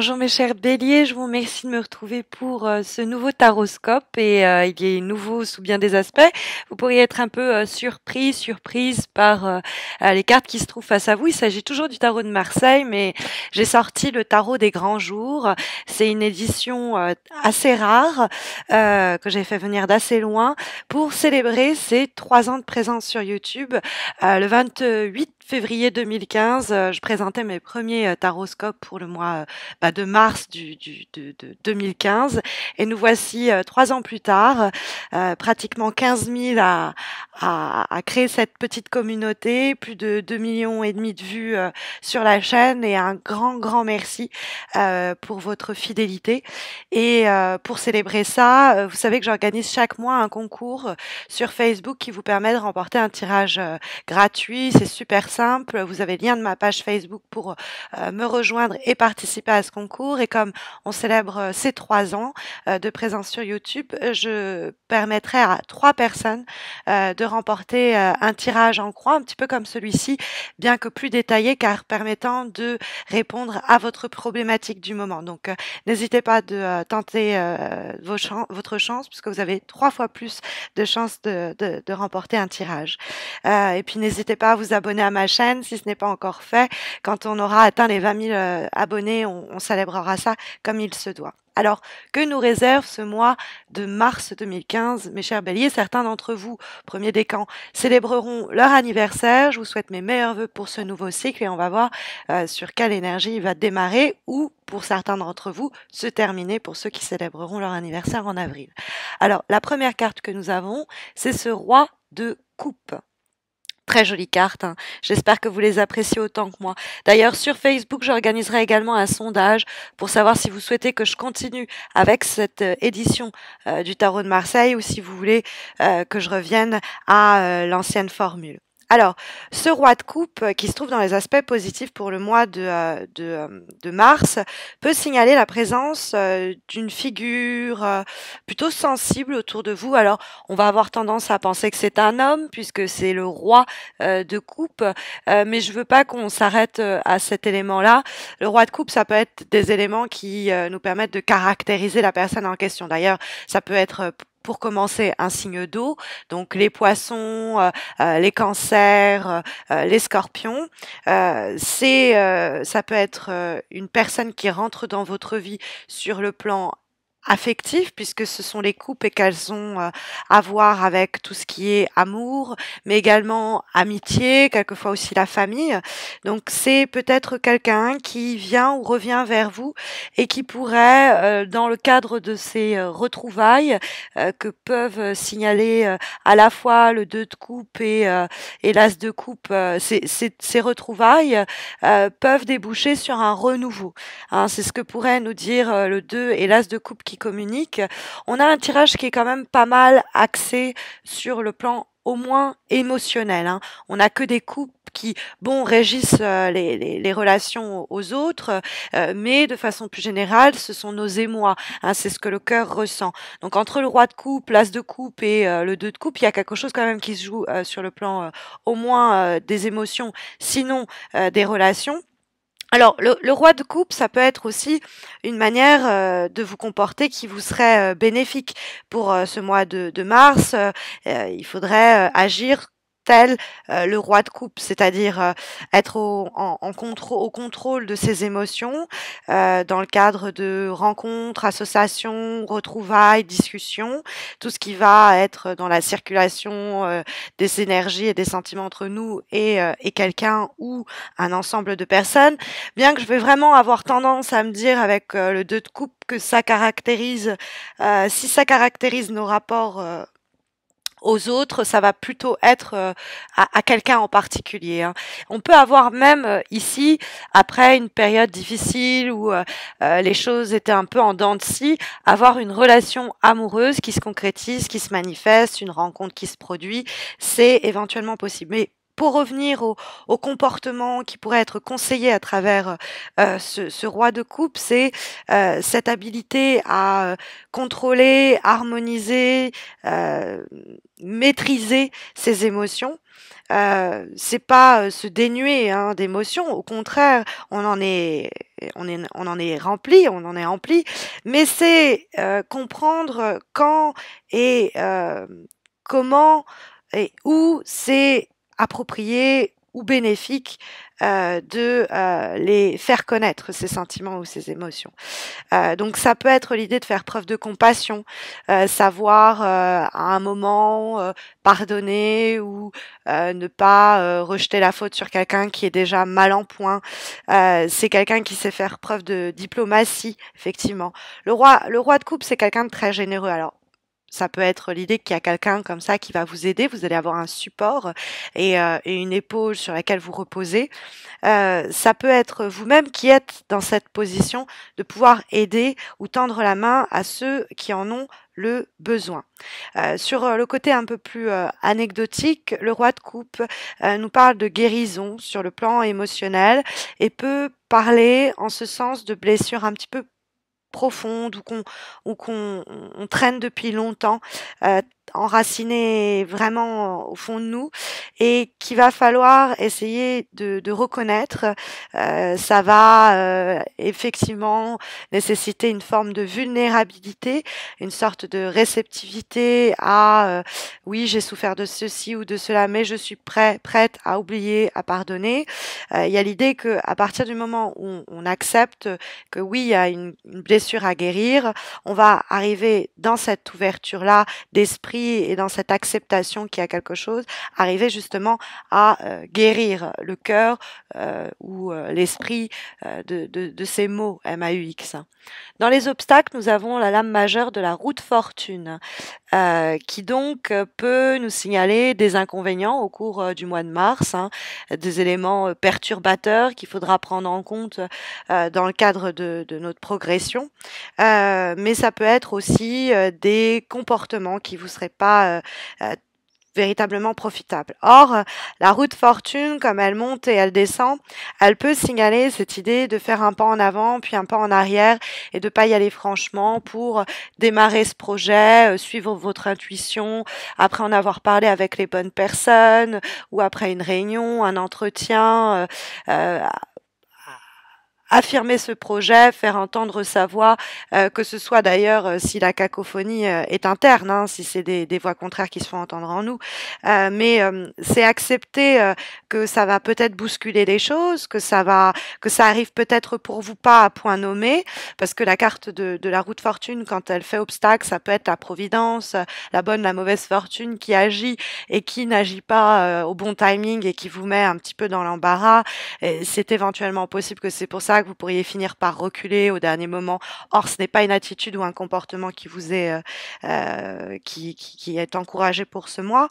Bonjour mes chers béliers, je vous remercie de me retrouver pour ce nouveau taroscope et il est nouveau sous bien des aspects. Vous pourriez être un peu surprise par les cartes qui se trouvent face à vous. Il s'agit toujours du tarot de Marseille, mais j'ai sorti le tarot des grands jours. C'est une édition assez rare que j'ai fait venir d'assez loin pour célébrer ces 3 ans de présence sur YouTube. Le 28 février 2015, je présentais mes premiers taroscopes pour le mois de mars de 2015. Et nous voici 3 ans plus tard, pratiquement 15 000 à créer cette petite communauté, plus de 2,5 millions de vues sur la chaîne et un grand merci pour votre fidélité. Et pour célébrer ça, vous savez que j'organise chaque mois un concours sur Facebook qui vous permet de remporter un tirage gratuit. C'est super simple. Vous avez le lien de ma page Facebook pour me rejoindre et participer à ce concours. Et comme on célèbre ces 3 ans de présence sur YouTube, je permettrai à 3 personnes de remporter un tirage en croix, un petit peu comme celui-ci, bien que plus détaillé, car permettant de répondre à votre problématique du moment. Donc, n'hésitez pas de tenter votre chance, puisque vous avez 3 fois plus de chances de remporter un tirage. Et puis, n'hésitez pas à vous abonner à ma chaîne si ce n'est pas encore fait. Quand on aura atteint les 20 000 abonnés, on célébrera ça comme il se doit. Alors, que nous réserve ce mois de mars 2015, mes chers béliers? Certains d'entre vous, premier décan, célébreront leur anniversaire. Je vous souhaite mes meilleurs vœux pour ce nouveau cycle et on va voir sur quelle énergie il va démarrer ou, pour certains d'entre vous, se terminer pour ceux qui célébreront leur anniversaire en avril. Alors, la première carte que nous avons, c'est ce roi de coupe. Très jolie carte, hein. J'espère que vous les appréciez autant que moi. D'ailleurs, sur Facebook, j'organiserai également un sondage pour savoir si vous souhaitez que je continue avec cette édition du Tarot de Marseille ou si vous voulez que je revienne à l'ancienne formule. Alors, ce roi de coupe qui se trouve dans les aspects positifs pour le mois de mars peut signaler la présence d'une figure plutôt sensible autour de vous. Alors, on va avoir tendance à penser que c'est un homme puisque c'est le roi de coupe, mais je veux pas qu'on s'arrête à cet élément-là. Le roi de coupe, ça peut être des éléments qui nous permettent de caractériser la personne en question. D'ailleurs, ça peut être pour commencer, un signe d'eau, donc les poissons, les cancers, les scorpions. Ça peut être une personne qui rentre dans votre vie sur le plan affectif, puisque ce sont les coupes et qu'elles ont à voir avec tout ce qui est amour, mais également amitié, quelquefois aussi la famille. Donc c'est peut-être quelqu'un qui vient ou revient vers vous et qui pourrait, dans le cadre de ces retrouvailles que peuvent signaler à la fois le 2 de coupe et l'as de coupe, ces retrouvailles peuvent déboucher sur un renouveau. Hein, c'est ce que pourrait nous dire le 2 et l'as de coupe qui communiquent. On a un tirage qui est quand même pas mal axé sur le plan au moins émotionnel. Hein. On n'a que des coupes qui, bon, régissent les relations aux autres, mais de façon plus générale, ce sont nos émois. Hein, c'est ce que le cœur ressent. Donc entre le roi de coupe, l'as de coupe et le 2 de coupe, il y a quelque chose quand même qui se joue sur le plan au moins des émotions, sinon des relations. Alors, le roi de coupe, ça peut être aussi une manière de vous comporter qui vous serait bénéfique pour ce mois de mars. Il faudrait agir tel le roi de coupe, c'est-à-dire être au contrôle de ses émotions dans le cadre de rencontres, associations, retrouvailles, discussions, tout ce qui va être dans la circulation des énergies et des sentiments entre nous et quelqu'un ou un ensemble de personnes. Bien que je vais vraiment avoir tendance à me dire avec le 2 de coupe que ça caractérise, si ça caractérise nos rapports aux autres, ça va plutôt être à quelqu'un en particulier. Hein. On peut avoir même ici, après une période difficile où les choses étaient un peu en dents de scie, avoir une relation amoureuse qui se concrétise, qui se manifeste, une rencontre qui se produit, c'est éventuellement possible. Mais pour revenir au comportement qui pourrait être conseillé à travers ce roi de coupe, c'est cette habilité à contrôler, harmoniser, euh, maîtriser ses émotions. C'est pas se dénuer hein, d'émotions, au contraire, on en est rempli, on en est rempli, mais c'est comprendre quand et comment et où c'est approprié ou bénéfique de les faire connaître, ces sentiments ou ces émotions. Donc ça peut être l'idée de faire preuve de compassion, savoir à un moment pardonner ou ne pas rejeter la faute sur quelqu'un qui est déjà mal en point. C'est quelqu'un qui sait faire preuve de diplomatie, effectivement. Le roi de coupe, c'est quelqu'un de très généreux. Alors ça peut être l'idée qu'il y a quelqu'un comme ça qui va vous aider, vous allez avoir un support et une épaule sur laquelle vous reposez. Ça peut être vous-même qui êtes dans cette position de pouvoir aider ou tendre la main à ceux qui en ont le besoin. Sur le côté un peu plus anecdotique, le roi de coupe nous parle de guérison sur le plan émotionnel et peut parler en ce sens de blessures un petit peu profonde ou qu'on on traîne depuis longtemps, enracinées vraiment au fond de nous et qu'il va falloir essayer de reconnaître. Ça va effectivement nécessiter une forme de vulnérabilité, une sorte de réceptivité à oui, j'ai souffert de ceci ou de cela, mais je suis prête à oublier, à pardonner. Il y a l'idée que à partir du moment où on accepte que oui, il y a une blessure à guérir, on va arriver dans cette ouverture-là d'esprit et dans cette acceptation qu'il y a quelque chose, arriver justement à guérir le cœur ou l'esprit de ces mots MAUX. Dans les obstacles, nous avons la lame majeure de la roue de fortune, qui donc peut nous signaler des inconvénients au cours du mois de mars, hein, des éléments perturbateurs qu'il faudra prendre en compte dans le cadre de notre progression. Mais ça peut être aussi des comportements qui vous seraient pas véritablement profitable. Or, la roue de fortune, comme elle monte et elle descend, elle peut signaler cette idée de faire un pas en avant, puis un pas en arrière, et de pas y aller franchement pour démarrer ce projet, suivre votre intuition, après en avoir parlé avec les bonnes personnes, ou après une réunion, un entretien, affirmer ce projet, faire entendre sa voix, que ce soit d'ailleurs si la cacophonie est interne, hein, si c'est des voix contraires qui se font entendre en nous, mais c'est accepter que ça va peut-être bousculer les choses, que ça arrive peut-être pour vous pas à point nommé, parce que la carte de la roue de fortune, quand elle fait obstacle, ça peut être la providence, la bonne, la mauvaise fortune qui agit et qui n'agit pas au bon timing et qui vous met un petit peu dans l'embarras. Et c'est éventuellement possible que c'est pour ça que vous pourriez finir par reculer au dernier moment. Or, ce n'est pas une attitude ou un comportement qui vous est qui est encouragé pour ce mois.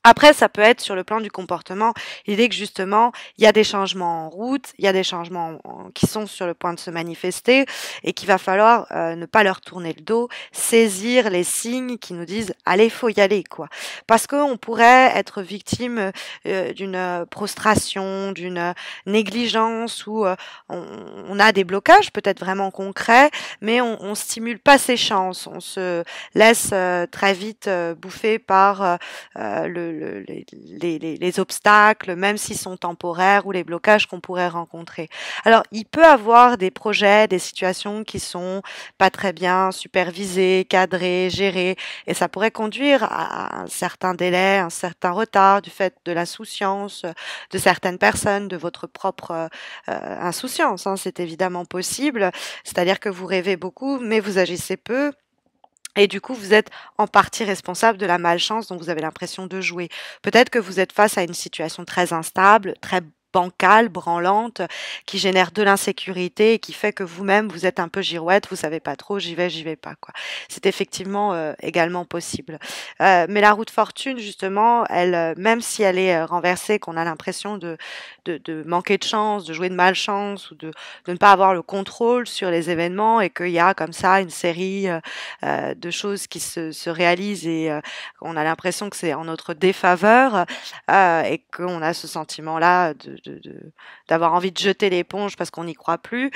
Après, ça peut être sur le plan du comportement, l'idée que justement, il y a des changements en route, il y a des changements qui sont sur le point de se manifester et qu'il va falloir ne pas leur tourner le dos, saisir les signes qui nous disent allez, faut y aller quoi. Parce qu'on pourrait être victime d'une prostration, d'une négligence où on a des blocages peut-être vraiment concrets, mais on stimule pas ses chances, on se laisse très vite bouffer par les obstacles, même s'ils sont temporaires, ou les blocages qu'on pourrait rencontrer. Alors, il peut avoir des projets, des situations qui sont pas très bien supervisées, cadrées, gérées, et ça pourrait conduire à un certain délai, un certain retard du fait de l'insouciance de certaines personnes, de votre propre insouciance, hein, c'est évidemment possible, c'est-à-dire que vous rêvez beaucoup, mais vous agissez peu. Et du coup, vous êtes en partie responsable de la malchance dont vous avez l'impression de jouer. Peut-être que vous êtes face à une situation très instable, très bancale, branlante, qui génère de l'insécurité et qui fait que vous-même, vous êtes un peu girouette, vous savez pas trop, j'y vais pas, quoi. C'est effectivement également possible. Mais la roue de fortune, justement, elle, même si elle est renversée, qu'on a l'impression de manquer de chance, de jouer de malchance ou de ne pas avoir le contrôle sur les événements et qu'il y a comme ça une série de choses qui se réalisent et on a l'impression que c'est en notre défaveur et qu'on a ce sentiment-là d'avoir envie de jeter l'éponge parce qu'on n'y croit plus.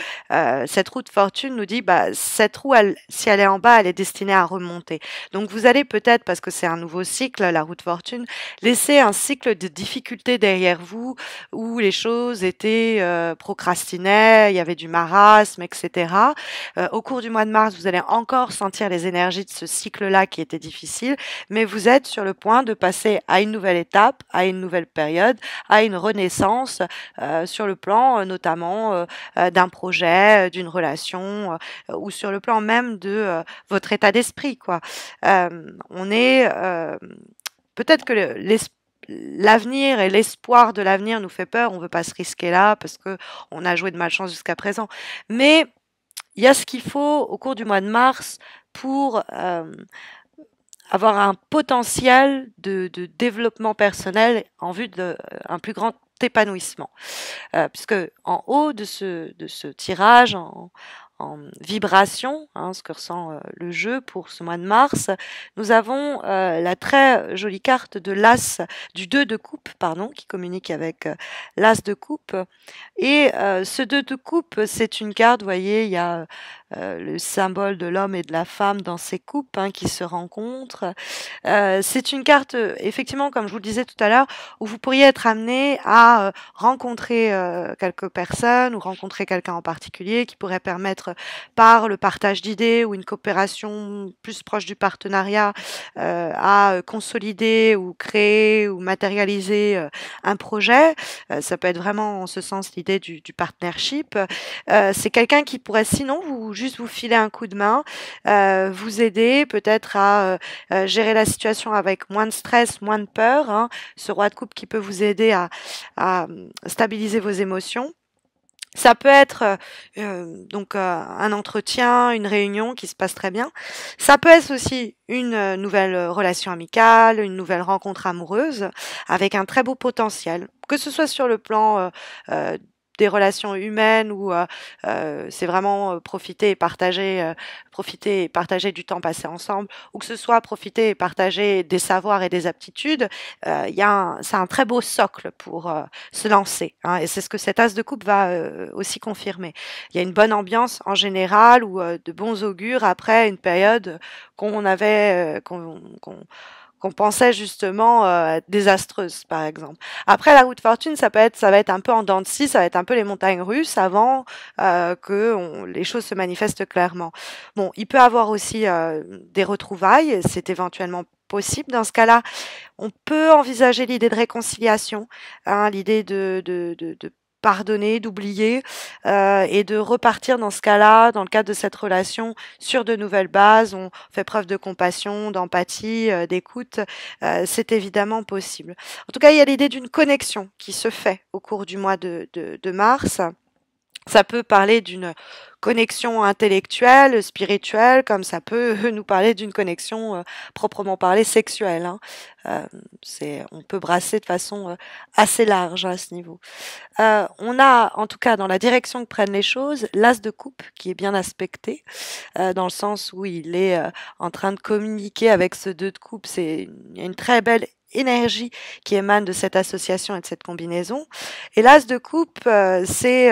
Cette roue de fortune nous dit, bah, cette roue, si elle est en bas, elle est destinée à remonter. Donc vous allez peut-être, parce que c'est un nouveau cycle, la roue de fortune, laisser un cycle de difficultés derrière vous où les choses étaient procrastinaient, il y avait du marasme, etc. Au cours du mois de mars, vous allez encore sentir les énergies de ce cycle-là qui était difficile, mais vous êtes sur le point de passer à une nouvelle étape, à une nouvelle période, à une renaissance sur le plan notamment d'un projet, d'une relation ou sur le plan même de votre état d'esprit, quoi. On est peut-être que l'avenir et l'espoir de l'avenir nous fait peur, on veut pas se risquer là parce que on a joué de malchance jusqu'à présent. Mais il y a ce qu'il faut au cours du mois de mars pour avoir un potentiel de développement personnel en vue d'un plus grand épanouissement. Puisque en haut de ce tirage, en vibration, hein, ce que ressent le jeu pour ce mois de mars, nous avons la très jolie carte de l'As, du 2 de coupe, pardon, qui communique avec l'As de coupe. Et ce 2 de coupe, c'est une carte, vous voyez, il y a le symbole de l'homme et de la femme dans ces coupes hein, qui se rencontrent. C'est une carte, effectivement, comme je vous le disais tout à l'heure, où vous pourriez être amené à rencontrer quelques personnes ou rencontrer quelqu'un en particulier qui pourrait permettre par le partage d'idées ou une coopération plus proche du partenariat à consolider ou créer ou matérialiser un projet. Ça peut être vraiment en ce sens l'idée du partnership. C'est quelqu'un qui pourrait sinon juste vous filer un coup de main, vous aider peut-être à gérer la situation avec moins de stress, moins de peur. Hein. Ce roi de coupe qui peut vous aider à stabiliser vos émotions. Ça peut être donc un entretien, une réunion qui se passe très bien. Ça peut être aussi une nouvelle relation amicale, une nouvelle rencontre amoureuse avec un très beau potentiel, que ce soit sur le plan des relations humaines où c'est vraiment profiter et partager du temps passé ensemble, ou que ce soit profiter et partager des savoirs et des aptitudes, c'est un très beau socle pour se lancer. Hein, et c'est ce que cet as de coupe va aussi confirmer. Il y a une bonne ambiance en général ou de bons augures après une période qu'on avait qu'on pensait justement désastreuse, par exemple. Après, la roue de fortune, ça va être un peu en dents de scie, ça va être un peu les montagnes russes avant que les choses se manifestent clairement. Bon, il peut avoir aussi des retrouvailles, c'est éventuellement possible. Dans ce cas-là, on peut envisager l'idée de réconciliation, hein, l'idée de pardonner, d'oublier et de repartir dans ce cas-là, dans le cadre de cette relation, sur de nouvelles bases. On fait preuve de compassion, d'empathie, d'écoute. C'est évidemment possible. En tout cas, il y a l'idée d'une connexion qui se fait au cours du mois de mars. Ça peut parler d'une connexion intellectuelle, spirituelle, comme ça peut nous parler d'une connexion proprement parlée sexuelle. Hein. On peut brasser de façon assez large à ce niveau. On a, en tout cas, dans la direction que prennent les choses, l'as de coupe qui est bien aspecté, dans le sens où il est en train de communiquer avec ce 2 de coupe. Il y a une très belle énergie qui émane de cette association et de cette combinaison. Et l'as de coupe, c'est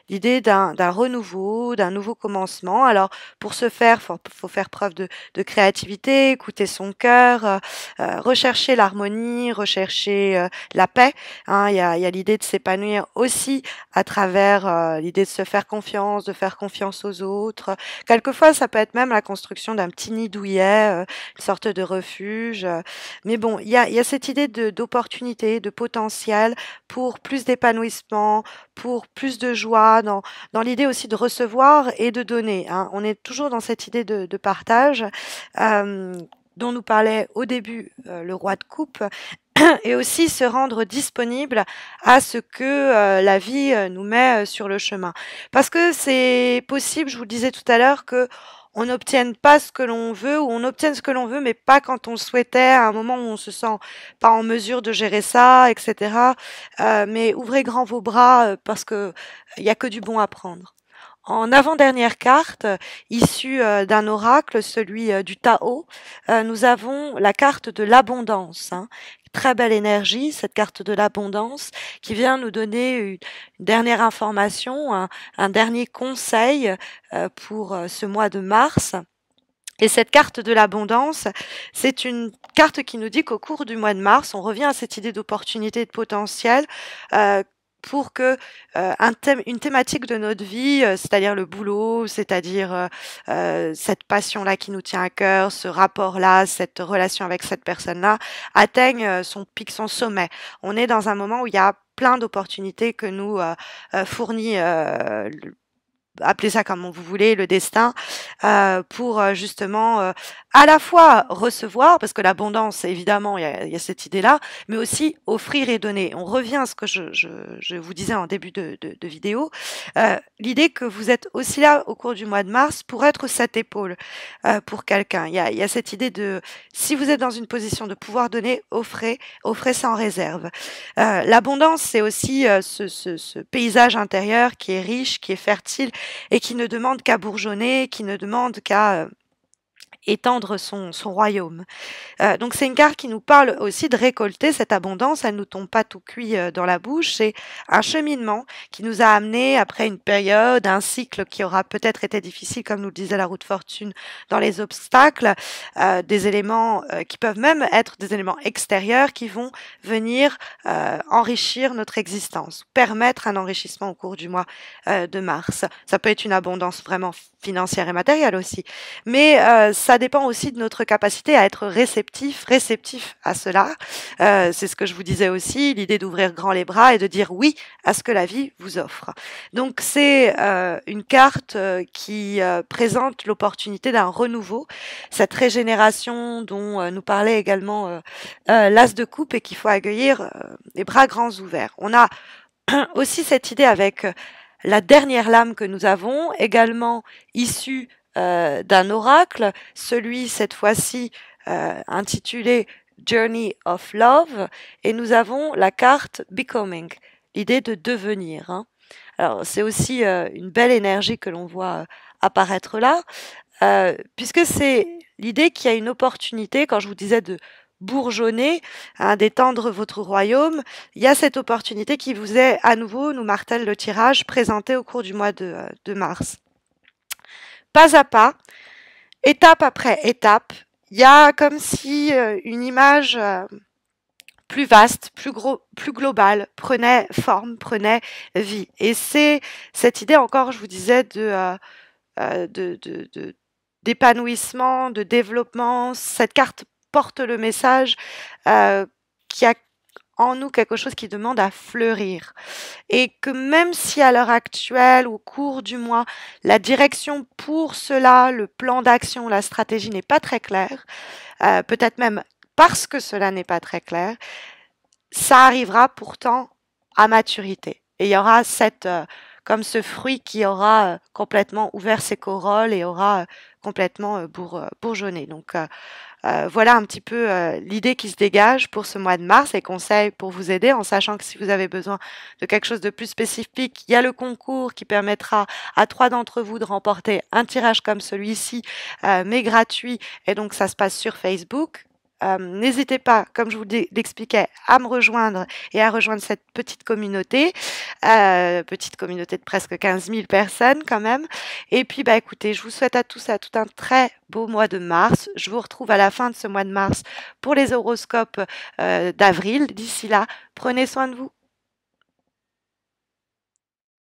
l'idée d'un renouveau, d'un nouveau commencement. Alors, pour ce faire, faut faire preuve de créativité, écouter son cœur, rechercher l'harmonie, rechercher la paix. Hein, il y a l'idée de s'épanouir aussi à travers l'idée de se faire confiance, de faire confiance aux autres. Quelquefois, ça peut être même la construction d'un petit nid douillet, une sorte de refuge. Mais bon, il y a cette idée d'opportunité, de potentiel pour plus d'épanouissement, pour plus de joie, dans l'idée aussi de recevoir et de donner. Hein. On est toujours dans cette idée de partage dont nous parlait au début le roi de coupe. et aussi se rendre disponible à ce que la vie nous met sur le chemin. Parce que c'est possible, je vous le disais tout à l'heure, que on n'obtienne pas ce que l'on veut ou on obtienne ce que l'on veut, mais pas quand on le souhaitait, à un moment où on se sent pas en mesure de gérer ça, etc. Mais ouvrez grand vos bras parce que il y a que du bon à prendre. En avant-dernière carte, issue d'un oracle, celui du Tao, nous avons la carte de l'abondance. Hein. Très belle énergie, cette carte de l'abondance, qui vient nous donner une dernière information, un dernier conseil pour ce mois de mars. Et cette carte de l'abondance, c'est une carte qui nous dit qu'au cours du mois de mars, on revient à cette idée d'opportunité et de potentiel. Pour que une thématique de notre vie, c'est-à-dire le boulot, c'est-à-dire cette passion-là qui nous tient à cœur, ce rapport-là, cette relation avec cette personne-là, atteigne son pic, son sommet. On est dans un moment où il y a plein d'opportunités que nous fournit appelez ça comme vous voulez, le destin, pour justement à la fois recevoir, parce que l'abondance, évidemment, il y a cette idée-là, mais aussi offrir et donner. On revient à ce que je vous disais en début de vidéo, l'idée que vous êtes aussi là au cours du mois de mars pour être cette épaule pour quelqu'un. Il y a cette idée de, si vous êtes dans une position de pouvoir donner, offrez sans réserve. L'abondance, c'est aussi ce paysage intérieur qui est riche, qui est fertile, et qui ne demande qu'à bourgeonner, qui ne demande qu'à étendre son royaume. Donc c'est une carte qui nous parle aussi de récolter cette abondance, elle ne nous tombe pas tout cuit dans la bouche, c'est un cheminement qui nous a amené après une période, un cycle qui aura peut-être été difficile, comme nous le disait la roue de fortune, dans les obstacles, des éléments qui peuvent même être des éléments extérieurs qui vont venir enrichir notre existence, permettre un enrichissement au cours du mois de mars. Ça peut être une abondance vraiment financière et matérielle aussi, mais ça dépend aussi de notre capacité à être réceptif à cela. C'est ce que je vous disais aussi, l'idée d'ouvrir grand les bras et de dire oui à ce que la vie vous offre. Donc c'est une carte qui présente l'opportunité d'un renouveau, cette régénération dont nous parlait également l'As de coupe et qu'il faut accueillir les bras grands ouverts. On a aussi cette idée avec la dernière lame que nous avons, également issue d'un oracle, celui cette fois-ci intitulé Journey of Love, et nous avons la carte Becoming, l'idée de devenir. Hein. Alors c'est aussi une belle énergie que l'on voit apparaître là, puisque c'est l'idée qu'il y a une opportunité, quand je vous disais de bourgeonner, hein, d'étendre votre royaume, il y a cette opportunité qui vous est à nouveau, nous martèle le tirage, présenté au cours du mois de mars. Pas à pas, étape après étape, il y a comme si une image plus vaste, plus globale, prenait forme, prenait vie. Et c'est cette idée encore, je vous disais, d'épanouissement, de développement. Cette carte porte le message qu'il y a en nous quelque chose qui demande à fleurir. Et que même si à l'heure actuelle, au cours du mois, la direction pour cela, le plan d'action, la stratégie n'est pas très claire, peut-être même parce que cela n'est pas très clair, ça arrivera pourtant à maturité. Et il y aura comme ce fruit qui aura complètement ouvert ses corolles et aura complètement bourgeonné. Donc voilà un petit peu l'idée qui se dégage pour ce mois de mars et conseils pour vous aider, en sachant que si vous avez besoin de quelque chose de plus spécifique, il y a le concours qui permettra à 3 d'entre vous de remporter un tirage comme celui-ci, mais gratuit, et donc ça se passe sur Facebook. N'hésitez pas, comme je vous l'expliquais, à me rejoindre et à rejoindre cette petite communauté de presque 15 000 personnes quand même. Et puis, bah, écoutez, je vous souhaite à tous et à tout un très beau mois de mars. Je vous retrouve à la fin de ce mois de mars pour les horoscopes d'avril. D'ici là, prenez soin de vous.